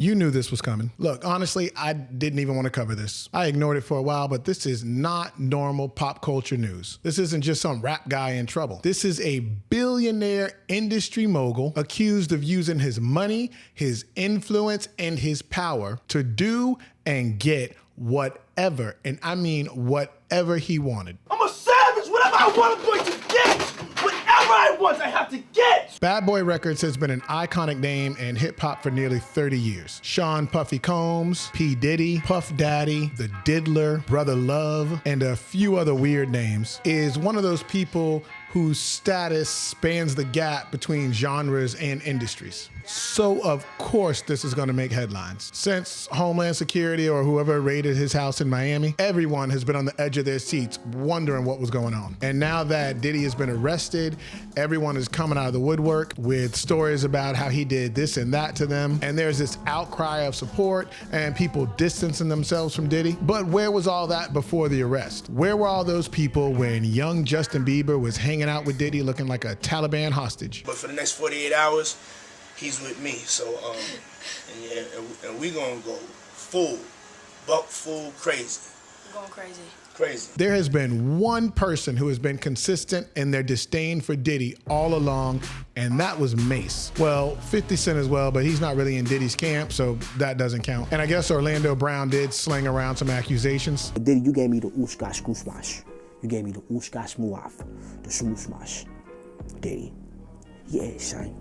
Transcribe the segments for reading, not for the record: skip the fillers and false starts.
You knew this was coming. Look, honestly, I didn't even want to cover this. I ignored it for a while, but this is not normal pop culture news. This isn't just some rap guy in trouble. This is a billionaire industry mogul accused of using his money, his influence, and his power to do and get whatever, and I mean whatever he wanted. I'm a savage. Whatever I want, I'm going to get. Whatever I want, I have to get. Bad Boy Records has been an iconic name in hip hop for nearly 30 years. Sean Puffy Combs, P. Diddy, Puff Daddy, the Diddler, Brother Love, and a few other weird names, is one of those people whose status spans the gap between genres and industries. So of course this is gonna make headlines. Since Homeland Security or whoever raided his house in Miami, everyone has been on the edge of their seats wondering what was going on. And now that Diddy has been arrested, everyone is coming out of the woodwork with stories about how he did this and that to them. And there's this outcry of support and people distancing themselves from Diddy. But where was all that before the arrest? Where were all those people when young Justin Bieber was hanging out with Diddy looking like a Taliban hostage? But for the next 48 hours, he's with me. So, and we gonna go full crazy. We're going crazy. Crazy. There has been one person who has been consistent in their disdain for Diddy all along, and that was Mase. Well, 50 Cent as well, but he's not really in Diddy's camp, so that doesn't count. And I guess Orlando Brown did sling around some accusations. Diddy, you gave me the ooskash smash. You gave me the ooskash muaf, the smooth smash. Diddy. Yeah, son. You know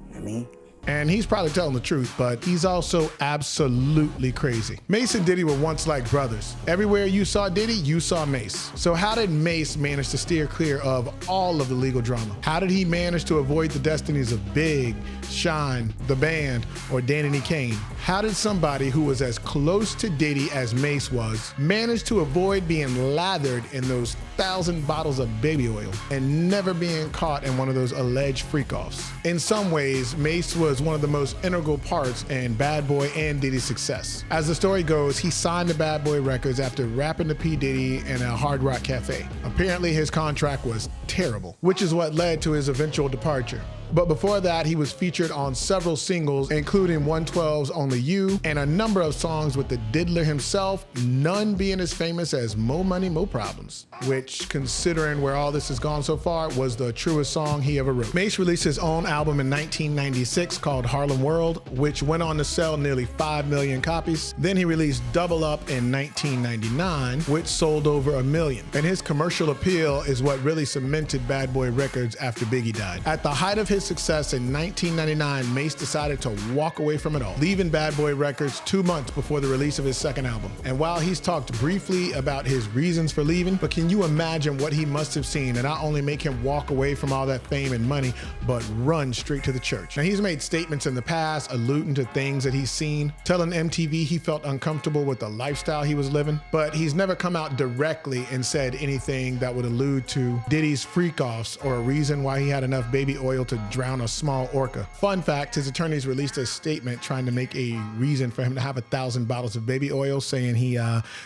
what I mean? And he's probably telling the truth, but he's also absolutely crazy. Mase and Diddy were once like brothers. Everywhere you saw Diddy, you saw Mase. So how did Mase manage to steer clear of all of the legal drama? How did he manage to avoid the destinies of Big, Shine, The Band, or Danny Kane? How did somebody who was as close to Diddy as Mase was manage to avoid being lathered in those 1,000 bottles of baby oil and never being caught in one of those alleged freak-offs? In some ways, Mase was one of the most integral parts in Bad Boy and Diddy's success. As the story goes, he signed to Bad Boy Records after rapping to P. Diddy in a Hard Rock cafe. Apparently his contract was terrible, which is what led to his eventual departure. But before that, he was featured on several singles, including 112's Only You, and a number of songs with the Diddler himself, none being as famous as Mo Money, Mo Problems, which, considering where all this has gone so far, was the truest song he ever wrote. Mase released his own album in 1996 called Harlem World, which went on to sell nearly 5 million copies. Then he released Double Up in 1999, which sold over 1 million. And his commercial appeal is what really cemented Bad Boy Records after Biggie died. At the height of his success in 1999, Mase decided to walk away from it all, leaving Bad Boy Records 2 months before the release of his second album. And while he's talked briefly about his reasons for leaving, but can you imagine what he must have seen to not only make him walk away from all that fame and money, but run straight to the church? Now, he's made statements in the past alluding to things that he's seen, telling MTV he felt uncomfortable with the lifestyle he was living, but he's never come out directly and said anything that would allude to Diddy's freak-offs or a reason why he had enough baby oil to drown a small orca. Fun fact, his attorneys released a statement trying to make a reason for him to have 1,000 bottles of baby oil, saying he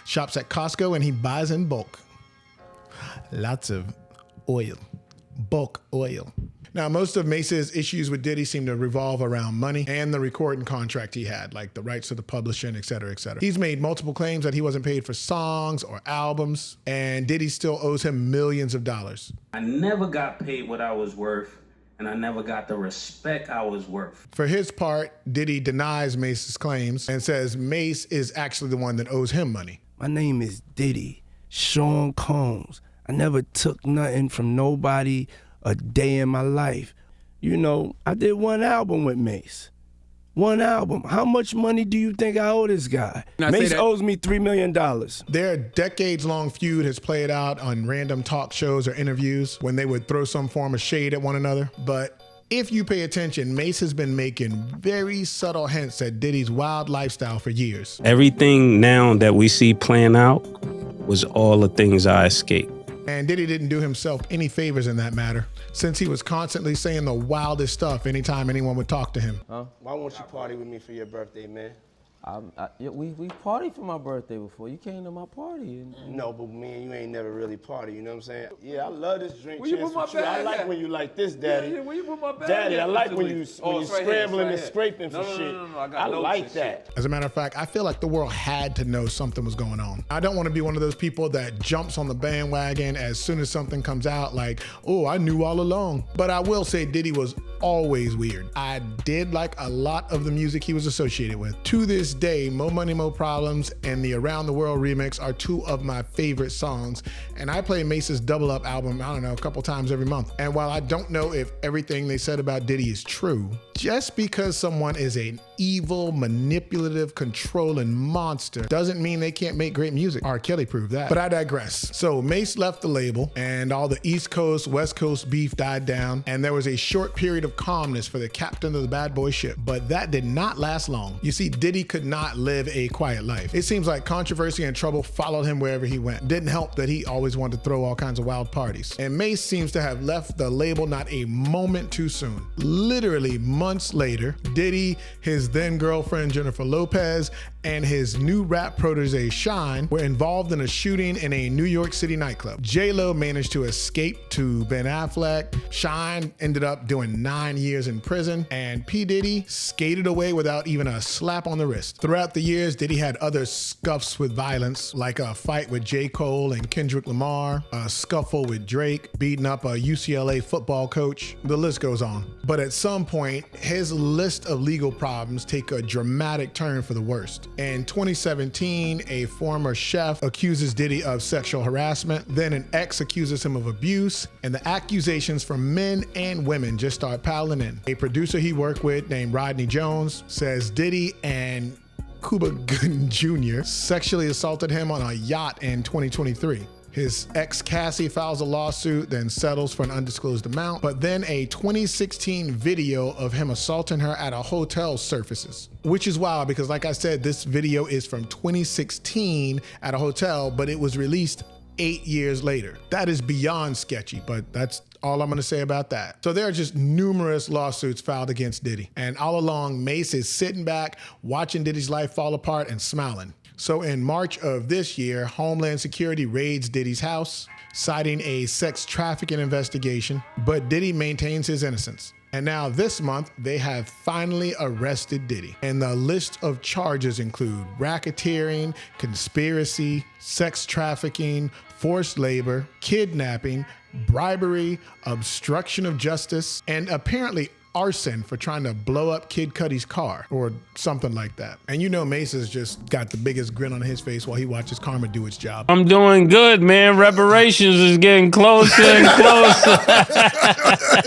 shops at Costco and he buys in bulk. Lots of oil, bulk oil. Now, most of Mase's issues with Diddy seem to revolve around money and the recording contract he had, like the rights to the publishing, et cetera, et cetera. He's made multiple claims that he wasn't paid for songs or albums, and Diddy still owes him millions of dollars. I never got paid what I was worth, and I never got the respect I was worth. For his part, Diddy denies Mase's claims and says Mase is actually the one that owes him money. My name is Diddy, Sean Combs. I never took nothing from nobody a day in my life. You know, I did one album with Mase. One album. How much money do you think I owe this guy? Mase owes me $3 million. Their decades-long feud has played out on random talk shows or interviews when they would throw some form of shade at one another. But if you pay attention, Mase has been making very subtle hints at Diddy's wild lifestyle for years. Everything now that we see playing out was all the things I escaped. And Diddy didn't do himself any favors in that matter, since he was constantly saying the wildest stuff anytime anyone would talk to him. Why won't you party with me for your birthday, man? We partied for my birthday before. You came to my party. No, but me and you ain't never really party, you know what I'm saying? Yeah, I love this drink. Where you put my Chance with you. I bag like at? when you like this, Daddy. Yeah, where you put my bag Daddy, at? I like when Oh, you it's right here, scrambling it's and right scraping for here. shit. No, I got I notes like and that. As a matter of fact, I feel like the world had to know something was going on. I don't want to be one of those people that jumps on the bandwagon as soon as something comes out like, oh, I knew all along. But I will say Diddy was always weird. I did like a lot of the music he was associated with. To this day, Mo Money, Mo Problems and the Around the World remix are two of my favorite songs. And I play Mase's Double Up album, I don't know, a couple times every month. And while I don't know if everything they said about Diddy is true, just because someone is an evil, manipulative, controlling monster doesn't mean they can't make great music. R. Kelley proved that. But I digress. So Mase left the label and all the East Coast, West Coast beef died down. And there was a short period of calmness for the captain of the bad boy ship. But that did not last long. You see, Diddy could not live a quiet life. It seems like controversy and trouble followed him wherever he went. Didn't help that he always wanted to throw all kinds of wild parties. And Mase seems to have left the label not a moment too soon. Literally months later, Diddy, his then girlfriend Jennifer Lopez, and his new rap protege Shine were involved in a shooting in a New York City nightclub. J-Lo managed to escape to Ben Affleck. Shine ended up doing 9 years in prison, and P. Diddy skated away without even a slap on the wrist. Throughout the years, Diddy had other scuffs with violence, like a fight with J. Cole and Kendrick Lamar, a scuffle with Drake, beating up a UCLA football coach. The list goes on. But at some point, his list of legal problems take a dramatic turn for the worst. In 2017, a former chef accuses Diddy of sexual harassment. Then an ex accuses him of abuse, and the accusations from men and women just start piling in. A producer he worked with named Rodney Jones says Diddy and Cuba Gooding Jr. sexually assaulted him on a yacht in 2023. His ex Cassie files a lawsuit, then settles for an undisclosed amount. But then a 2016 video of him assaulting her at a hotel surfaces, which is wild because, like I said, this video is from 2016 at a hotel, but it was released 8 years later. That is beyond sketchy, but that's all I'm gonna say about that. So there are just numerous lawsuits filed against Diddy. And all along, Mase is sitting back, watching Diddy's life fall apart and smiling. So in March of this year, Homeland Security raids Diddy's house, citing a sex trafficking investigation, but Diddy maintains his innocence. And now this month, they have finally arrested Diddy. And the list of charges include racketeering, conspiracy, sex trafficking, forced labor, kidnapping, bribery, obstruction of justice, and apparently arson for trying to blow up Kid Cudi's car or something like that. And you know Mase has just got the biggest grin on his face while he watches karma do its job. I'm doing good, man. Reparations is getting closer and closer.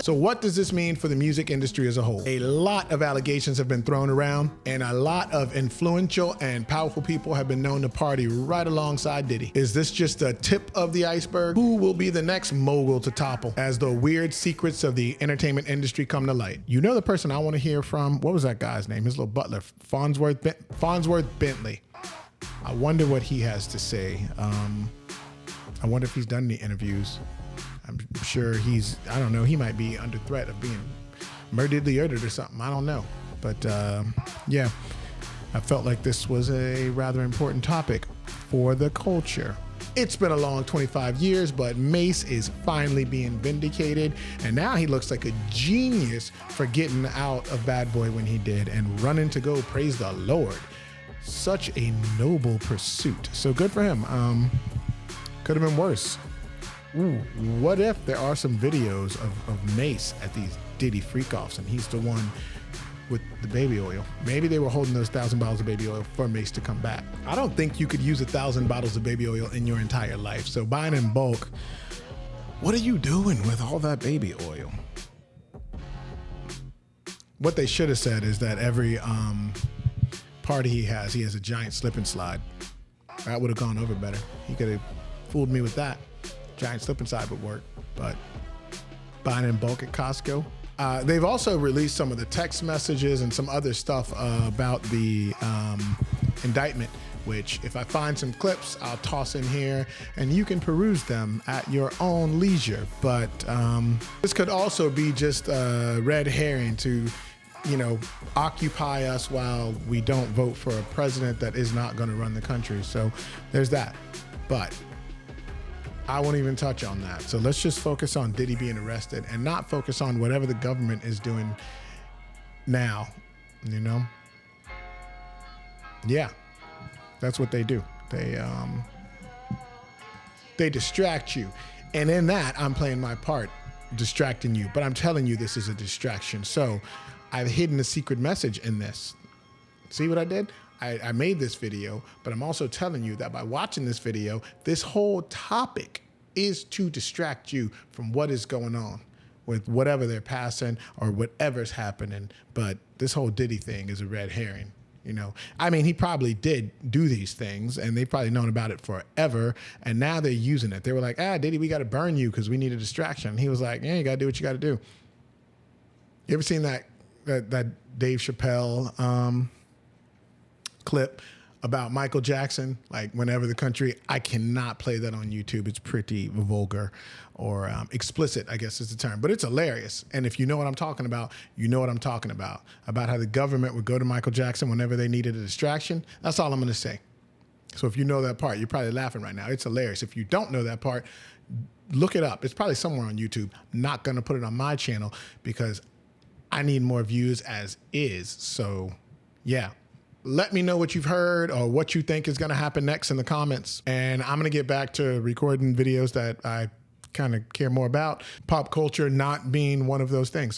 So what does this mean for the music industry as a whole? A lot of allegations have been thrown around, and a lot of influential and powerful people have been known to party right alongside Diddy. Is this just the tip of the iceberg? Who will be the next mogul to topple as the weird secrets of the entertainment industry come to light? You know the person I want to hear from? What was that guy's name? His little butler, Farnsworth Bentley. I wonder what he has to say. I wonder if he's done any interviews. I'm sure I don't know, he might be under threat of being murdered or something. I don't know. But yeah, I felt like this was a rather important topic for the culture. It's been a long 25 years, but Mase is finally being vindicated, and now he looks like a genius for getting out of Bad Boy when he did and running to go praise the Lord. Such a noble pursuit. So good for him. Could have been worse. Ooh, what if there are some videos of Mase at these Diddy freak-offs and he's the one with the baby oil? Maybe they were holding those 1,000 bottles of baby oil for Mase to come back. I don't think you could use 1,000 bottles of baby oil in your entire life. So buying in bulk, what are you doing with all that baby oil? What they should have said is that every party he has a giant slip and slide. That would have gone over better. He could have fooled me with that. Giant slip and slide would work, but buying in bulk at Costco. They've also released some of the text messages and some other stuff about the indictment, which if I find some clips, I'll toss in here and you can peruse them at your own leisure. But this could also be just a red herring to occupy us while we don't vote for a president that is not going to run the country. So there's that. But I won't even touch on that. So let's just focus on Diddy being arrested and not focus on whatever the government is doing now, Yeah, that's what they do. They distract you. And in that, I'm playing my part, distracting you. But I'm telling you this is a distraction. So I've hidden a secret message in this. See what I did? I made this video, but I'm also telling you that by watching this video, this whole topic is to distract you from what is going on with whatever they're passing or whatever's happening. But this whole Diddy thing is a red herring. He probably did do these things and they've probably known about it forever. And now they're using it. They were like, Diddy, we got to burn you because we need a distraction. And he was like, yeah, you got to do what you got to do. You ever seen that Dave Chappelle clip about Michael Jackson? Like whenever the country, I cannot play that on YouTube. It's pretty vulgar or explicit, I guess is the term, but it's hilarious. And if you know what I'm talking about, you know what I'm talking about how the government would go to Michael Jackson whenever they needed a distraction. That's all I'm going to say. So if you know that part, you're probably laughing right now. It's hilarious. If you don't know that part, look it up. It's probably somewhere on YouTube. I'm not going to put it on my channel because I need more views as is. So yeah. Let me know what you've heard or what you think is going to happen next in the comments. And I'm going to get back to recording videos that I kind of care more about. Pop culture not being one of those things.